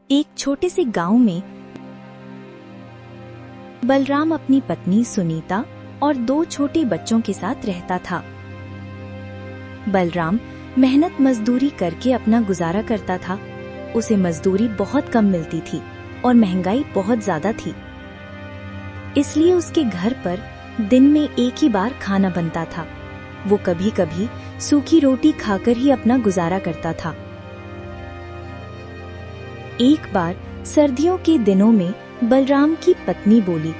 एक छोटे से गांव में बलराम अपनी पत्नी सुनीता और 2 छोटे बच्चों के साथ रहता था। बलराम मेहनत मजदूरी करके अपना गुजारा करता था। उसे मजदूरी बहुत कम मिलती थी और महंगाई बहुत ज्यादा थी, इसलिए उसके घर पर दिन में एक ही बार खाना बनता था। वो कभी कभी सूखी रोटी खाकर ही अपना गुजारा करता था। एक बार सर्दियों के दिनों में बलराम की पत्नी बोली,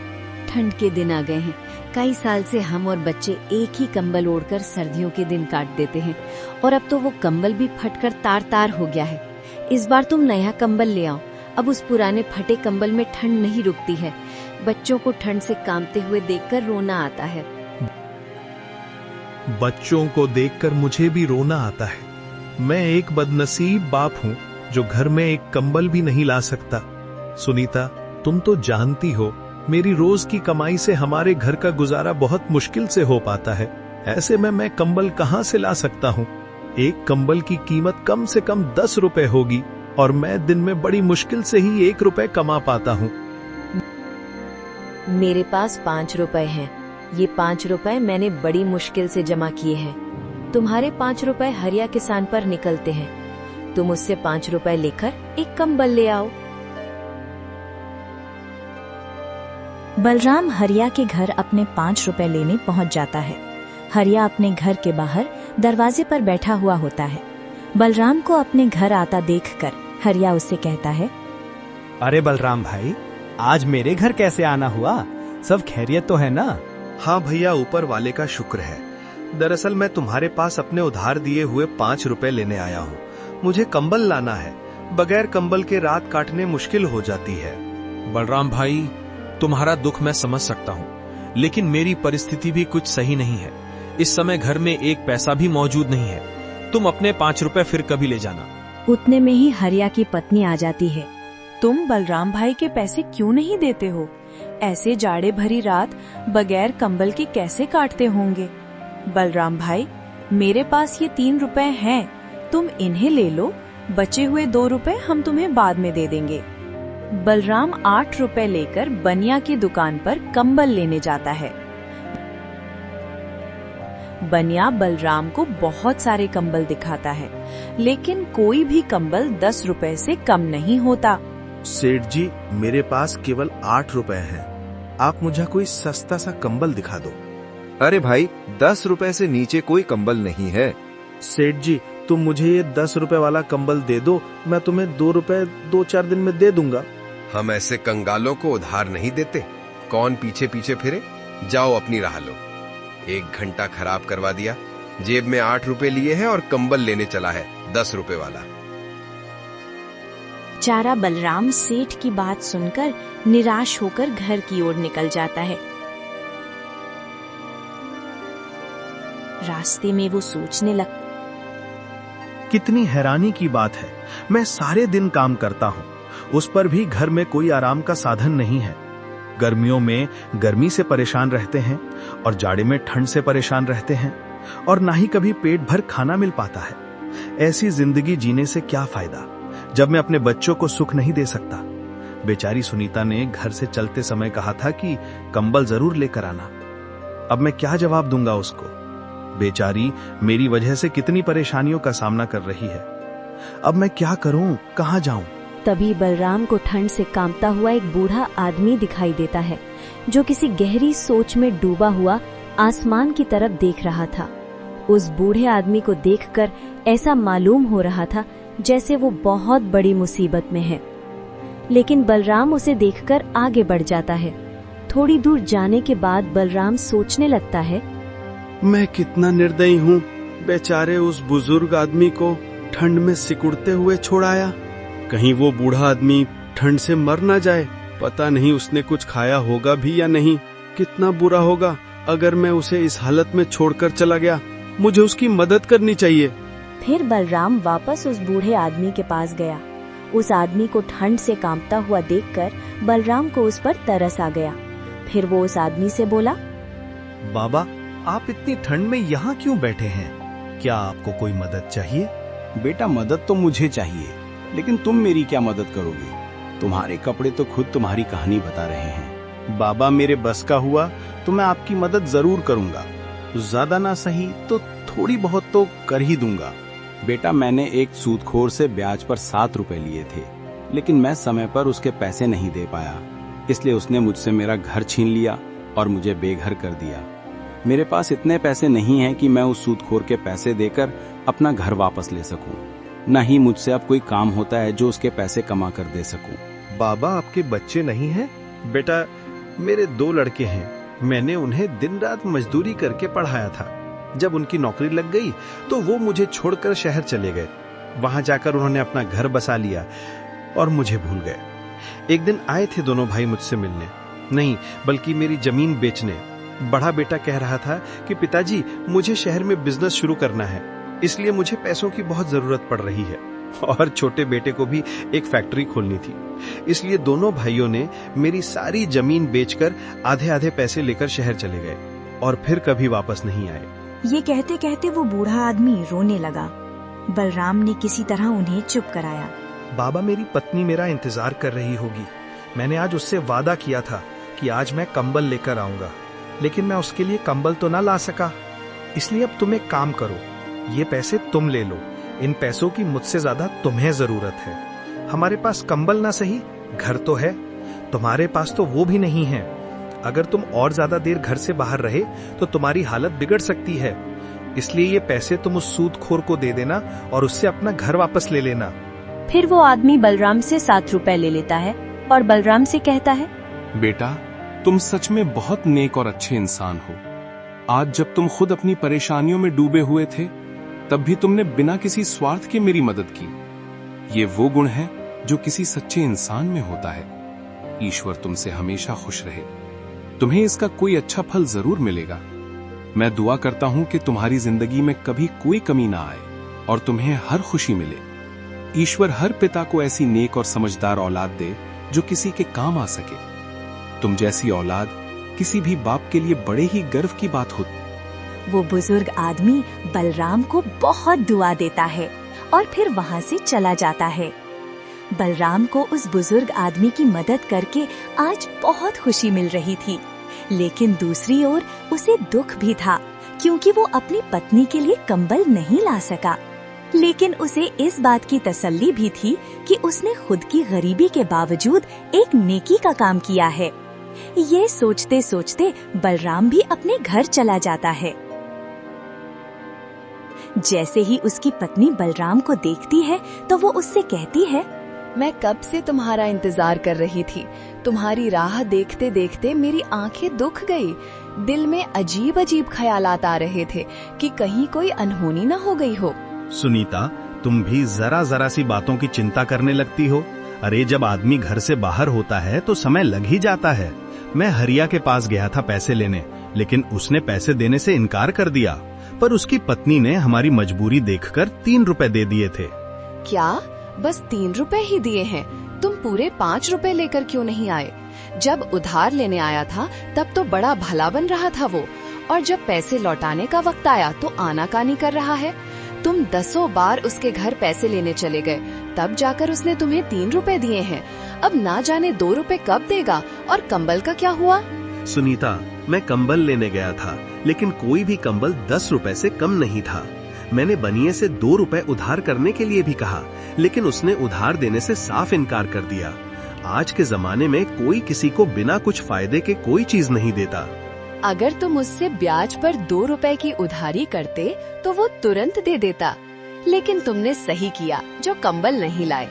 ठंड के दिन आ गए हैं। कई साल से हम और बच्चे एक ही कंबल ओढ़कर सर्दियों के दिन काट देते हैं और अब तो वो कंबल भी फटकर तार तार हो गया है। इस बार तुम नया कंबल ले आओ। अब उस पुराने फटे कंबल में ठंड नहीं रुकती है। बच्चों को ठंड से कांपते हुए देखकर रोना आता है। बच्चों को देखकर मुझे भी रोना आता है। मैं एक बदनसीब बाप हूँ जो घर में एक कंबल भी नहीं ला सकता। सुनीता, तुम तो जानती हो मेरी रोज की कमाई से हमारे घर का गुजारा बहुत मुश्किल से हो पाता है। ऐसे में मैं कंबल कहाँ से ला सकता हूँ? एक कंबल की कीमत कम से कम 10 रुपए होगी और मैं दिन में बड़ी मुश्किल से ही 1 रुपए कमा पाता हूँ। मेरे पास 5 रुपए हैं। ये 5 रुपए मैंने बड़ी मुश्किल से जमा किए हैं। तुम्हारे 5 रुपए हरिया किसान पर निकलते हैं। तुम उससे 5 रुपए लेकर एक कंबल ले आओ। बलराम हरिया के घर अपने 5 रुपए लेने पहुंच जाता है। हरिया अपने घर के बाहर दरवाजे पर बैठा हुआ होता है। बलराम को अपने घर आता देखकर हरिया उससे कहता है, अरे बलराम भाई, आज मेरे घर कैसे आना हुआ? सब खैरियत तो है ना? हाँ भैया, ऊपर वाले का शुक्र है। दरअसल मैं तुम्हारे पास अपने उधार दिए हुए 5 रुपए लेने आया हूँ। मुझे कंबल लाना है। बगैर कंबल के रात काटने मुश्किल हो जाती है। बलराम भाई, तुम्हारा दुख मैं समझ सकता हूँ, लेकिन मेरी परिस्थिति भी कुछ सही नहीं है। इस समय घर में 1 पैसा भी मौजूद नहीं है। तुम अपने 5 रुपए फिर कभी ले जाना। उतने में ही हरिया की पत्नी आ जाती है। तुम बलराम भाई के पैसे क्यों नहीं देते हो? ऐसे जाड़े भरी रात बगैर कंबल के कैसे काटते होंगे? बलराम भाई, मेरे पास ये 3 रुपए हैं, तुम इन्हें ले लो। बचे हुए 2 रुपए हम तुम्हें बाद में दे देंगे। बलराम 8 रुपए लेकर बनिया की दुकान पर कंबल लेने जाता है। बनिया बलराम को बहुत सारे कंबल दिखाता है, लेकिन कोई भी कंबल 10 रुपए से कम नहीं होता। सेठ जी, मेरे पास केवल 8 रुपए हैं। आप मुझे कोई सस्ता सा कंबल दिखा दो। अरे भाई, 10 रुपए से नीचे कोई कंबल नहीं है। सेठ जी, तुम मुझे ये 10 रुपए वाला कंबल दे दो, मैं तुम्हें 2 रुपए 2-4 दिन में दे दूंगा। हम ऐसे कंगालों को उधार नहीं देते। कौन पीछे पीछे फिरे? जाओ अपनी राह लो। 1 घंटा खराब करवा दिया। जेब में 8 रुपए लिए हैं और कंबल लेने चला है 10 रुपए वाला। बेचारा बलराम सेठ की बात सुनकर निराश होकर घर की ओर निकल जाता है। रास्ते में वो सोचने लगता, कितनी हैरानी की बात है। मैं सारे दिन काम करता हूँ, उस पर भी घर में कोई आराम का साधन नहीं है। गर्मियों में गर्मी से परेशान रहते हैं और जाड़े में ठंड से परेशान रहते हैं, और ना ही कभी पेट भर खाना मिल पाता है। ऐसी जिंदगी जीने से क्या फायदा जब मैं अपने बच्चों को सुख नहीं दे सकता। बेचारी सुनीता ने घर से चलते समय कहा था कि कंबल जरूर लेकर आना। अब मैं क्या जवाब दूंगा उसको? बेचारी मेरी वजह से कितनी परेशानियों का सामना कर रही है। अब मैं क्या करूं, कहां जाऊं? तभी बलराम को ठंड से कांपता हुआ एक बूढ़ा आदमी दिखाई देता है, जो किसी गहरी सोच में डूबा हुआ आसमान की तरफ देख रहा था। उस बूढ़े आदमी को देखकर ऐसा मालूम हो रहा था जैसे वो बहुत बड़ी मुसीबत में है, लेकिन बलराम उसे देखकर आगे बढ़ जाता है। थोड़ी दूर जाने के बाद बलराम सोचने लगता है, मैं कितना निर्दयी हूँ। बेचारे उस बुजुर्ग आदमी को ठंड में सिकुड़ते हुए छोड़ाया। कहीं वो बूढ़ा आदमी ठंड से मर ना जाए। पता नहीं उसने कुछ खाया होगा भी या नहीं। कितना बुरा होगा अगर मैं उसे इस हालत में छोड़कर चला गया। मुझे उसकी मदद करनी चाहिए। फिर बलराम वापस उस बूढ़े आदमी के पास गया। उस आदमी को ठंड से कांपता हुआ देखकर बलराम को उस पर तरस आ गया। फिर वो उस आदमी से बोला, बाबा, आप इतनी ठंड में यहाँ क्यों बैठे हैं? क्या आपको कोई मदद चाहिए? बेटा, मदद तो मुझे चाहिए। लेकिन तुम मेरी क्या मदद करोगे? तुम्हारे कपड़े तो खुद तुम्हारी कहानी बता रहे हैं। बाबा, मेरे बस का हुआ तो मैं आपकी मदद जरूर करूंगा। ज्यादा ना सही तो थोड़ी बहुत तो कर ही दूंगा। बेटा, मैंने एक सूदखोर से ब्याज पर 7 रुपए लिए थे, लेकिन मैं समय पर उसके पैसे नहीं दे पाया, इसलिए उसने मुझसे मेरा घर छीन लिया और मुझे बेघर कर दिया। मेरे पास इतने पैसे नहीं हैं कि मैं उस सूदखोर के पैसे देकर अपना घर वापस ले सकूं। न ही मुझसे अब कोई काम होता है जो उसके पैसे कमा कर दे सकूं। बाबा, आपके बच्चे नहीं हैं? बेटा, मेरे 2 लड़के हैं। मैंने उन्हें दिन रात मजदूरी करके पढ़ाया था। जब उनकी नौकरी लग गई तो वो मुझे छोड़कर शहर चले गए। वहां जाकर उन्होंने अपना घर बसा लिया और मुझे भूल गए। एक दिन आए थे दोनों भाई मुझसे मिलने, नहीं बल्कि मेरी जमीन बेचने। बड़ा बेटा कह रहा था कि पिताजी, मुझे शहर में बिजनेस शुरू करना है, इसलिए मुझे पैसों की बहुत जरूरत पड़ रही है। और छोटे बेटे को भी एक फैक्ट्री खोलनी थी, इसलिए दोनों भाइयों ने मेरी सारी जमीन बेचकर आधे आधे पैसे लेकर शहर चले गए और फिर कभी वापस नहीं आए। ये कहते कहते वो बूढ़ा आदमी रोने लगा। बलराम ने किसी तरह उन्हें चुप कराया। बाबा, मेरी पत्नी मेरा इंतजार कर रही होगी। मैंने आज उससे वादा किया था कि आज मैं कंबल लेकर आऊंगा, लेकिन मैं उसके लिए कंबल तो ना ला सका। इसलिए अब तुम एक काम करो, ये पैसे तुम ले लो। इन पैसों की मुझसे ज्यादा तुम्हें जरूरत है। हमारे पास कंबल ना सही, घर तो है, तुम्हारे पास तो वो भी नहीं है। अगर तुम और ज्यादा देर घर से बाहर रहे तो तुम्हारी हालत बिगड़ सकती है। इसलिए ये पैसे तुम उस सूदखोर को दे देना और उससे अपना घर वापस ले लेना। फिर वो आदमी बलराम से 7 रुपए ले लेता है और बलराम से कहता है, बेटा, तुम सच में बहुत नेक और अच्छे इंसान हो। आज जब तुम खुद अपनी परेशानियों में डूबे हुए थे, तब भी तुमने बिना किसी स्वार्थ के मेरी मदद की। ये वो गुण है जो किसी सच्चे इंसान में होता है। ईश्वर तुमसे हमेशा खुश रहे। तुम्हें इसका कोई अच्छा फल जरूर मिलेगा। मैं दुआ करता हूं कि तुम्हारी जिंदगी में कभी कोई कमी ना आए और तुम्हें हर खुशी मिले। ईश्वर हर पिता को ऐसी नेक और समझदार औलाद दे जो किसी के काम आ सके। तुम जैसी औलाद किसी भी बाप के लिए बड़े ही गर्व की बात होती। वो बुजुर्ग आदमी बलराम को बहुत दुआ देता है और फिर वहाँ से चला जाता है। बलराम को उस बुजुर्ग आदमी की मदद करके आज बहुत खुशी मिल रही थी, लेकिन दूसरी ओर उसे दुख भी था, क्योंकि वो अपनी पत्नी के लिए कंबल नहीं ला सका। लेकिन उसे इस बात की तसल्ली भी थी कि उसने खुद की गरीबी के बावजूद एक नेकी का काम किया है। ये सोचते सोचते बलराम भी अपने घर चला जाता है। जैसे ही उसकी पत्नी बलराम को देखती है तो वो उससे कहती है, मैं कब से तुम्हारा इंतजार कर रही थी। तुम्हारी राह देखते देखते मेरी आंखें दुख गई। दिल में अजीब अजीब ख्यालात आ रहे थे कि कहीं कोई अनहोनी न हो गई हो। सुनीता, तुम भी जरा जरा सी बातों की चिंता करने लगती हो। अरे, जब आदमी घर से बाहर होता है तो समय लग ही जाता है। मैं हरिया के पास गया था पैसे लेने, लेकिन उसने पैसे देने से इनकार कर दिया। पर उसकी पत्नी ने हमारी मजबूरी देखकर 3 रुपए दे दिए थे। क्या बस 3 रुपए ही दिए हैं? तुम पूरे 5 रुपए लेकर क्यों नहीं आए? जब उधार लेने आया था तब तो बड़ा भला बन रहा था वो, और जब पैसे लौटाने का वक्त आया तो आनाकानी कर रहा है। तुम 10 बार उसके घर पैसे लेने चले गए, तब जाकर उसने तुम्हें 3 रुपए दिए हैं। अब ना जाने 2 रुपए कब देगा। और कंबल का क्या हुआ? सुनीता, मैं कंबल लेने गया था, लेकिन कोई भी कंबल 10 रुपए से कम नहीं था। मैंने बनिए से 2 रुपए उधार करने के लिए भी कहा, लेकिन उसने उधार देने से साफ इनकार कर दिया। आज के जमाने में कोई किसी को बिना कुछ फायदे के कोई चीज नहीं देता। अगर तुम उससे ब्याज पर 2 रुपए की उधारी करते तो वो तुरंत दे देता, लेकिन तुमने सही किया जो कंबल नहीं लाए।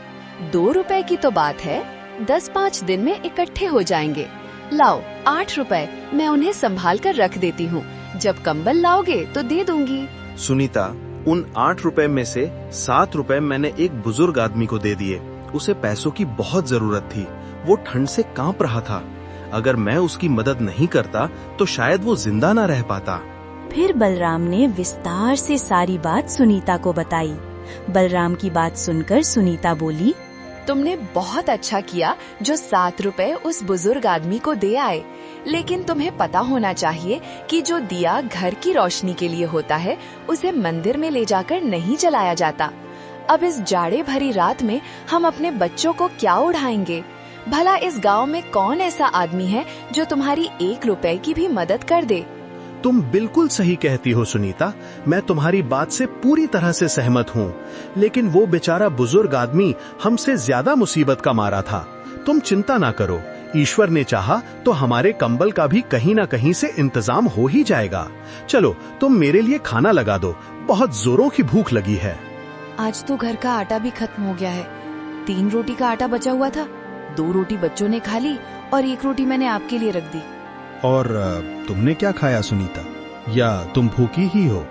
2 रुपए की तो बात है, 10-5 दिन में इकट्ठे हो जाएंगे। लाओ 8 रुपए, मैं उन्हें संभाल कर रख देती हूँ। जब कंबल लाओगे तो दे दूंगी। सुनीता, उन 8 रुपए में से 7 रुपए मैंने एक बुजुर्ग आदमी को दे दिए। उसे पैसों की बहुत जरूरत थी, वो ठंड से कांप रहा था। अगर मैं उसकी मदद नहीं करता तो शायद वो जिंदा न रह पाता। फिर बलराम ने विस्तार से सारी बात सुनीता को बताई। बलराम की बात सुनकर सुनीता बोली, तुमने बहुत अच्छा किया जो 7 रुपए उस बुजुर्ग आदमी को दे आए, लेकिन तुम्हें पता होना चाहिए कि जो दिया घर की रोशनी के लिए होता है, उसे मंदिर में ले जाकर नहीं जलाया जाता। अब इस जाड़े भरी रात में हम अपने बच्चों को क्या उड़ाएंगे? भला इस गांव में कौन ऐसा आदमी है जो तुम्हारी 1 रुपए की भी मदद कर दे? तुम बिल्कुल सही कहती हो सुनीता, मैं तुम्हारी बात से पूरी तरह से सहमत हूँ। लेकिन वो बेचारा बुजुर्ग आदमी हमसे ज्यादा मुसीबत का मारा था। तुम चिंता ना करो, ईश्वर ने चाहा तो हमारे कंबल का भी कहीं ना कहीं से इंतजाम हो ही जाएगा। चलो तुम मेरे लिए खाना लगा दो, बहुत जोरों की भूख लगी है। आज तो घर का आटा भी खत्म हो गया है। 3 रोटी का आटा बचा हुआ था, 2 रोटी बच्चों ने खा ली और 1 रोटी मैंने आपके लिए रख दी। और तुमने क्या खाया सुनीता, या तुम भूखी ही हो?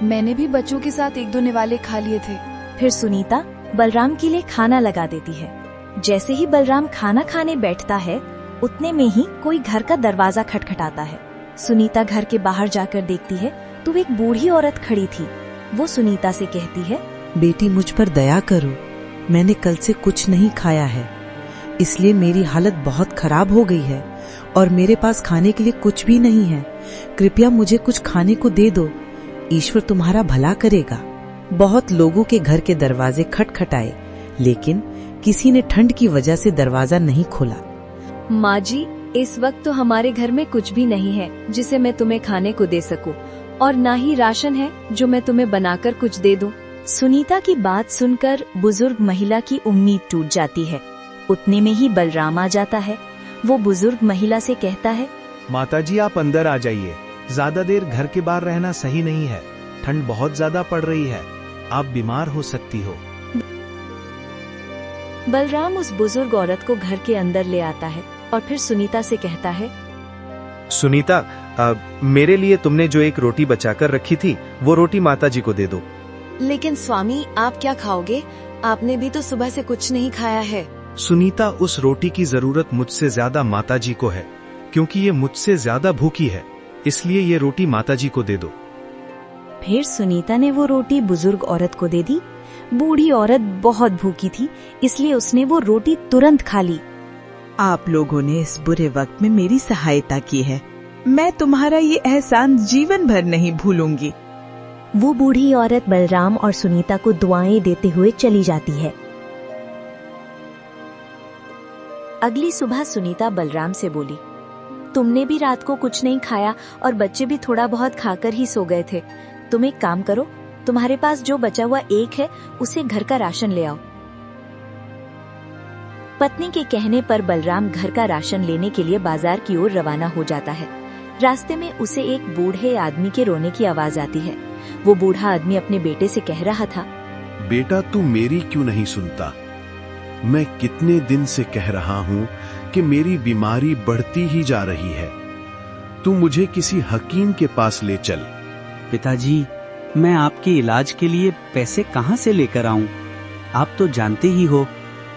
मैंने भी बच्चों के साथ 1-2 निवाले खा लिए थे। फिर सुनीता बलराम के लिए खाना लगा देती है। जैसे ही बलराम खाना खाने बैठता है, उतने में ही कोई घर का दरवाजा खटखटाता है। सुनीता घर के बाहर जाकर देखती है तो एक बूढ़ी औरत खड़ी थी। वो सुनीता से कहती है, बेटी मुझ पर दया करो, मैंने कल से कुछ नहीं खाया है, इसलिए मेरी हालत बहुत खराब हो गई है और मेरे पास खाने के लिए कुछ भी नहीं है। कृपया मुझे कुछ खाने को दे दो, ईश्वर तुम्हारा भला करेगा। बहुत लोगों के घर के दरवाजे खटखटाए, लेकिन किसी ने ठंड की वजह से दरवाजा नहीं खोला। माँ जी, इस वक्त तो हमारे घर में कुछ भी नहीं है जिसे मैं तुम्हें खाने को दे सकूं, और ना ही राशन है जो मैं तुम्हें बनाकर कुछ दे दूं। सुनीता की बात सुनकर बुजुर्ग महिला की उम्मीद टूट जाती है। उतने में ही बलराम आ जाता है। वो बुजुर्ग महिला से कहता है, माताजी आप अंदर आ जाइए, ज्यादा देर घर के बाहर रहना सही नहीं है, ठंड बहुत ज्यादा पड़ रही है, आप बीमार हो सकती हो। बलराम उस बुजुर्ग औरत को घर के अंदर ले आता है और फिर सुनीता से कहता है, सुनीता, मेरे लिए तुमने जो एक रोटी बचाकर रखी थी, वो रोटी माताजी को दे दो। लेकिन स्वामी, आप क्या खाओगे? आपने भी तो सुबह से कुछ नहीं खाया है। सुनीता, उस रोटी की जरूरत मुझसे ज्यादा माताजी को है, क्योंकि ये मुझसे ज्यादा भूखी है, इसलिए ये रोटी माताजी को दे दो। फिर सुनीता ने वो रोटी बुजुर्ग औरत को दे दी। बूढ़ी औरत बहुत भूखी थी, इसलिए उसने वो रोटी तुरंत खा ली। आप लोगों ने इस बुरे वक्त में मेरी सहायता की है, मैं तुम्हारा ये एहसान जीवन भर नहीं भूलूंगी। वो बूढ़ी औरत बलराम और सुनीता को दुआएं देते हुए चली जाती है। अगली सुबह सुनीता बलराम से बोली, तुमने भी रात को कुछ नहीं खाया और बच्चे भी थोड़ा बहुत खाकर ही सो गए थे। तुम एक काम करो, तुम्हारे पास जो बचा हुआ 1 है उसे घर का राशन ले आओ। पत्नी के कहने पर बलराम घर का राशन लेने के लिए बाजार की ओर रवाना हो जाता है। रास्ते में उसे एक बूढ़े आदमी के रोने की आवाज आती है। वो बूढ़ा आदमी अपने बेटे से कह रहा था, बेटा तू मेरी क्यों नहीं सुनता? मैं कितने दिन से कह रहा हूँ कि मेरी बीमारी बढ़ती ही जा रही है, तू मुझे किसी हकीम के पास ले चल। पिताजी, मैं आपके इलाज के लिए पैसे कहाँ से लेकर आऊं? आप तो जानते ही हो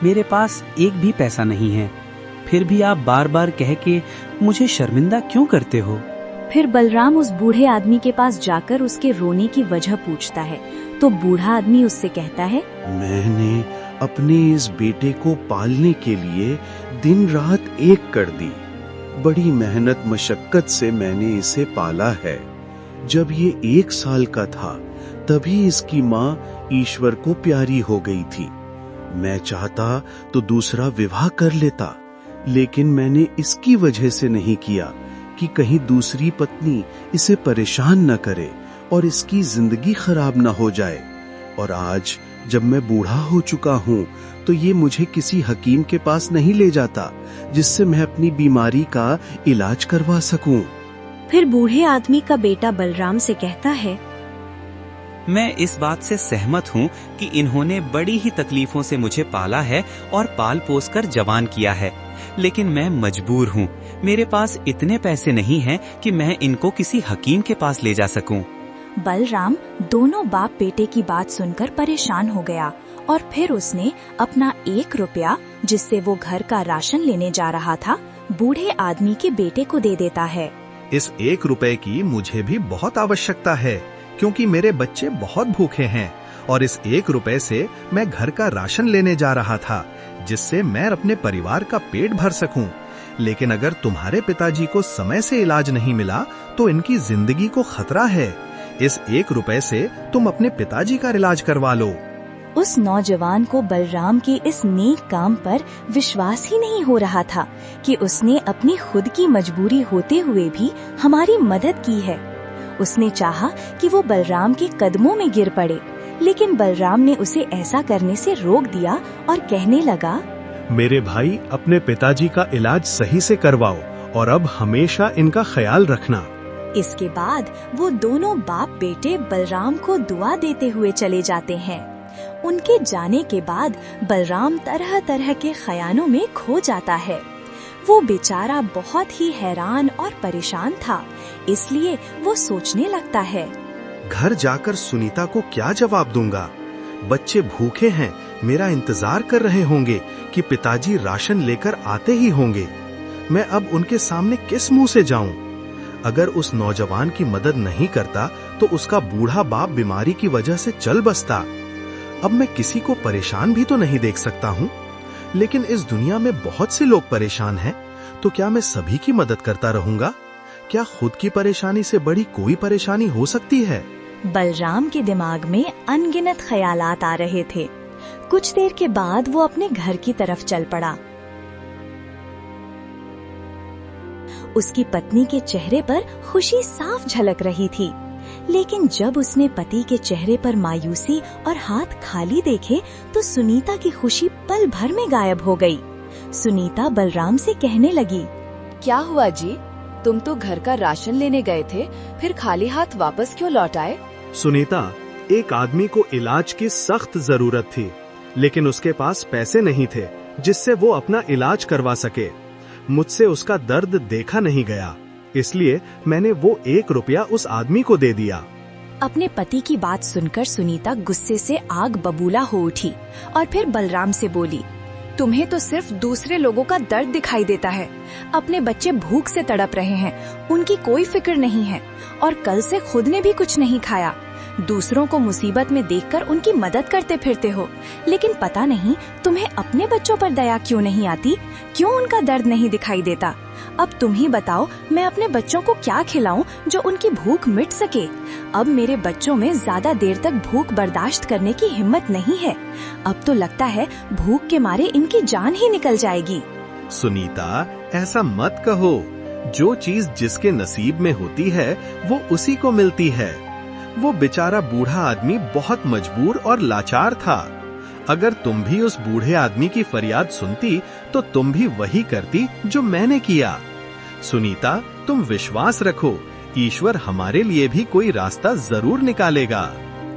मेरे पास एक भी पैसा नहीं है, फिर भी आप बार बार कह के मुझे शर्मिंदा क्यों करते हो? फिर बलराम उस बूढ़े आदमी के पास जाकर उसके रोने की वजह पूछता है, तो बूढ़ा आदमी उससे कहता है, मैंने अपने इस बेटे को पालने के लिए दिन रात एक कर दी। बड़ी मेहनत मशक्कत से मैंने इसे पाला है। जब ये 1 साल का था तभी इसकी माँ ईश्वर को प्यारी हो गई थी। मैं चाहता तो दूसरा विवाह कर लेता, लेकिन मैंने इसकी वजह से नहीं किया कि कहीं दूसरी पत्नी इसे परेशान न करे और इसकी जिंदगी खराब न हो जाए। और आज जब मैं बूढ़ा हो चुका हूँ तो ये मुझे किसी हकीम के पास नहीं ले जाता जिससे मैं अपनी बीमारी का इलाज करवा सकूं। फिर बूढ़े आदमी का बेटा बलराम से कहता है, मैं इस बात से सहमत हूँ कि इन्होंने बड़ी ही तकलीफों से मुझे पाला है और पाल पोस कर जवान किया है, लेकिन मैं मजबूर हूँ। मेरे पास इतने पैसे नहीं हैं कि मैं इनको किसी हकीम के पास ले जा सकूं। बलराम दोनों बाप बेटे की बात सुनकर परेशान हो गया और फिर उसने अपना 1 रुपया, जिससे वो घर का राशन लेने जा रहा था, बूढ़े आदमी के बेटे को दे देता है। इस 1 रुपए की मुझे भी बहुत आवश्यकता है, क्योंकि मेरे बच्चे बहुत भूखे हैं और इस 1 रुपए से मैं घर का राशन लेने जा रहा था, जिससे मैं अपने परिवार का पेट भर सकूं। लेकिन अगर तुम्हारे पिताजी को समय से इलाज नहीं मिला तो इनकी जिंदगी को खतरा है। इस 1 रुपए से तुम अपने पिताजी का इलाज करवा लो। उस नौजवान को बलराम के इस नेक काम पर विश्वास ही नहीं हो रहा था कि उसने अपनी खुद की मजबूरी होते हुए भी हमारी मदद की है। उसने चाहा कि वो बलराम के कदमों में गिर पड़े, लेकिन बलराम ने उसे ऐसा करने से रोक दिया और कहने लगा, मेरे भाई, अपने पिताजी का इलाज सही से करवाओ और अब हमेशा इनका ख्याल रखना। इसके बाद वो दोनों बाप बेटे बलराम को दुआ देते हुए चले जाते हैं। उनके जाने के बाद बलराम तरह तरह के ख्यालों में खो जाता है। वो बेचारा बहुत ही हैरान और परेशान था, इसलिए वो सोचने लगता है, घर जाकर सुनीता को क्या जवाब दूंगा? बच्चे भूखे हैं, मेरा इंतजार कर रहे होंगे कि पिताजी राशन लेकर आते ही होंगे। मैं अब उनके सामने किस मुंह से जाऊं? अगर उस नौजवान की मदद नहीं करता तो उसका बूढ़ा बाप बीमारी की वजह से चल बसता। अब मैं किसी को परेशान भी तो नहीं देख सकता हूँ, लेकिन इस दुनिया में बहुत से लोग परेशान हैं, तो क्या मैं सभी की मदद करता रहूंगा? क्या खुद की परेशानी से बड़ी कोई परेशानी हो सकती है? बलराम के दिमाग में अनगिनत ख्यालात आ रहे थे। कुछ देर के बाद वो अपने घर की तरफ चल पड़ा। उसकी पत्नी के चेहरे पर खुशी साफ झलक रही थी, लेकिन जब उसने पति के चेहरे पर मायूसी और हाथ खाली देखे तो सुनीता की खुशी पल भर में गायब हो गई। सुनीता बलराम से कहने लगी, क्या हुआ जी? तुम तो घर का राशन लेने गए थे, फिर खाली हाथ वापस क्यों लौट आए? सुनीता, एक आदमी को इलाज की सख्त जरूरत थी, लेकिन उसके पास पैसे नहीं थे जिससे वो अपना इलाज करवा सके। मुझसे उसका दर्द देखा नहीं गया, इसलिए मैंने वो 1 रुपया उस आदमी को दे दिया। अपने पति की बात सुनकर सुनीता गुस्से से आग बबूला हो उठी और फिर बलराम से बोली, तुम्हें तो सिर्फ दूसरे लोगों का दर्द दिखाई देता है। अपने बच्चे भूख से तड़प रहे हैं, उनकी कोई फिक्र नहीं है और कल से खुद ने भी कुछ नहीं खाया। दूसरों को मुसीबत में देखकर उनकी मदद करते फिरते हो, लेकिन पता नहीं तुम्हें अपने बच्चों पर दया क्यों नहीं आती, क्यों उनका दर्द नहीं दिखाई देता। अब तुम ही बताओ, मैं अपने बच्चों को क्या खिलाऊं जो उनकी भूख मिट सके। अब मेरे बच्चों में ज्यादा देर तक भूख बर्दाश्त करने की हिम्मत नहीं है। अब तो लगता है भूख के मारे इनकी जान ही निकल जाएगी। सुनीता, ऐसा मत कहो। जो चीज जिसके नसीब में होती है वो उसी को मिलती है। वो बेचारा बूढ़ा आदमी बहुत मजबूर और लाचार था। अगर तुम भी उस बूढ़े आदमी की फरियाद सुनती तो तुम भी वही करती जो मैंने किया। सुनीता, तुम विश्वास रखो, ईश्वर हमारे लिए भी कोई रास्ता जरूर निकालेगा।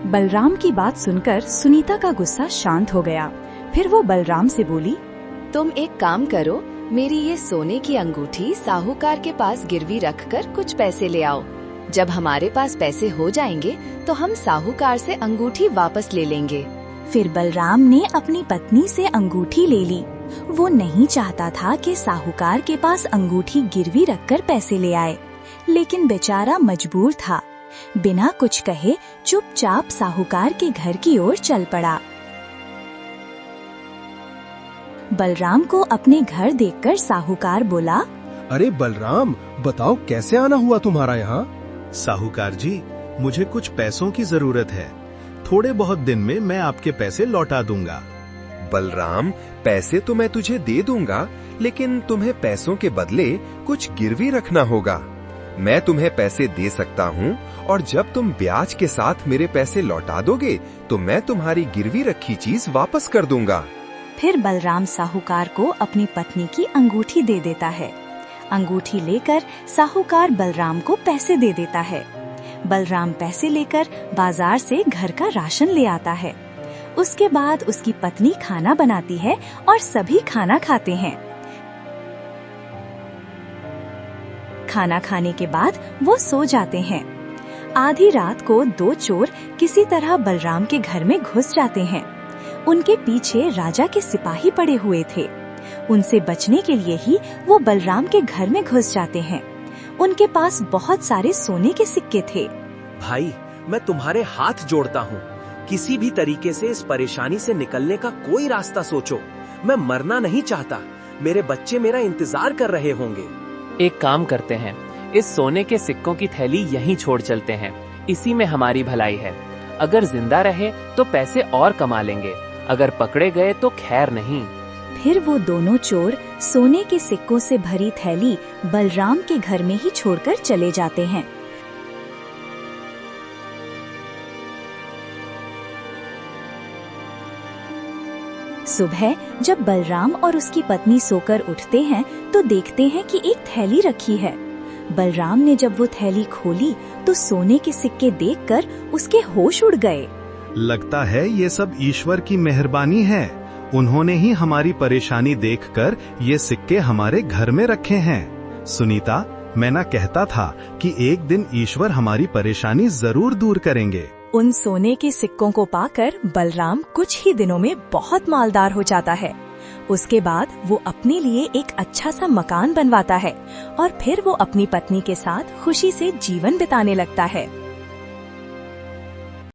बलराम की बात सुनकर सुनीता का गुस्सा शांत हो गया। फिर वो बलराम से बोली, तुम एक काम करो, मेरी ये सोने की अंगूठी साहूकार के पास गिरवी रखकर कुछ पैसे ले आओ। जब हमारे पास पैसे हो जाएंगे तो हम साहूकार से अंगूठी वापस ले लेंगे। फिर बलराम ने अपनी पत्नी से अंगूठी ले ली। वो नहीं चाहता था कि साहूकार के पास अंगूठी गिरवी रखकर पैसे ले आए, लेकिन बेचारा मजबूर था। बिना कुछ कहे चुपचाप साहूकार के घर की ओर चल पड़ा। बलराम को अपने घर देखकर साहूकार बोला, अरे बलराम, बताओ कैसे आना हुआ तुम्हारा यहाँ? साहूकार जी, मुझे कुछ पैसों की जरूरत है। थोड़े बहुत दिन में मैं आपके पैसे लौटा दूंगा। बलराम, पैसे तो मैं तुझे दे दूंगा, लेकिन तुम्हें पैसों के बदले कुछ गिरवी रखना होगा। मैं तुम्हें पैसे दे सकता हूँ और जब तुम ब्याज के साथ मेरे पैसे लौटा दोगे तो मैं तुम्हारी गिरवी रखी चीज वापस कर दूंगा। फिर बलराम साहूकार को अपनी पत्नी की अंगूठी दे देता है। अंगूठी लेकर साहूकार बलराम को पैसे दे देता है। बलराम पैसे लेकर बाजार से घर का राशन ले आता है। उसके बाद उसकी पत्नी खाना बनाती है और सभी खाना खाते हैं। खाना खाने के बाद वो सो जाते हैं। आधी रात को 2 चोर किसी तरह बलराम के घर में घुस जाते हैं। उनके पीछे राजा के सिपाही पड़े हुए थे। उनसे बचने के लिए ही वो बलराम के घर में घुस जाते हैं। उनके पास बहुत सारे सोने के सिक्के थे। भाई, मैं तुम्हारे हाथ जोड़ता हूँ, किसी भी तरीके से इस परेशानी से निकलने का कोई रास्ता सोचो। मैं मरना नहीं चाहता, मेरे बच्चे मेरा इंतजार कर रहे होंगे। एक काम करते हैं, इस सोने के सिक्कों की थैली यहीं छोड़ चलते हैं, इसी में हमारी भलाई है। अगर जिंदा रहे तो पैसे और कमा लेंगे, अगर पकड़े गए तो खैर नहीं। फिर वो दोनों चोर सोने के सिक्कों से भरी थैली बलराम के घर में ही छोड़कर चले जाते हैं। सुबह जब बलराम और उसकी पत्नी सोकर उठते हैं तो देखते हैं कि एक थैली रखी है। बलराम ने जब वो थैली खोली तो सोने के सिक्के देखकर उसके होश उड़ गए। लगता है ये सब ईश्वर की मेहरबानी है। उन्होंने ही हमारी परेशानी देखकर ये सिक्के हमारे घर में रखे हैं। सुनीता, मैं ना कहता था कि एक दिन ईश्वर हमारी परेशानी जरूर दूर करेंगे। उन सोने के सिक्कों को पाकर बलराम कुछ ही दिनों में बहुत मालदार हो जाता है। उसके बाद वो अपने लिए एक अच्छा सा मकान बनवाता है और फिर वो अपनी पत्नी के साथ खुशी से जीवन बिताने लगता है।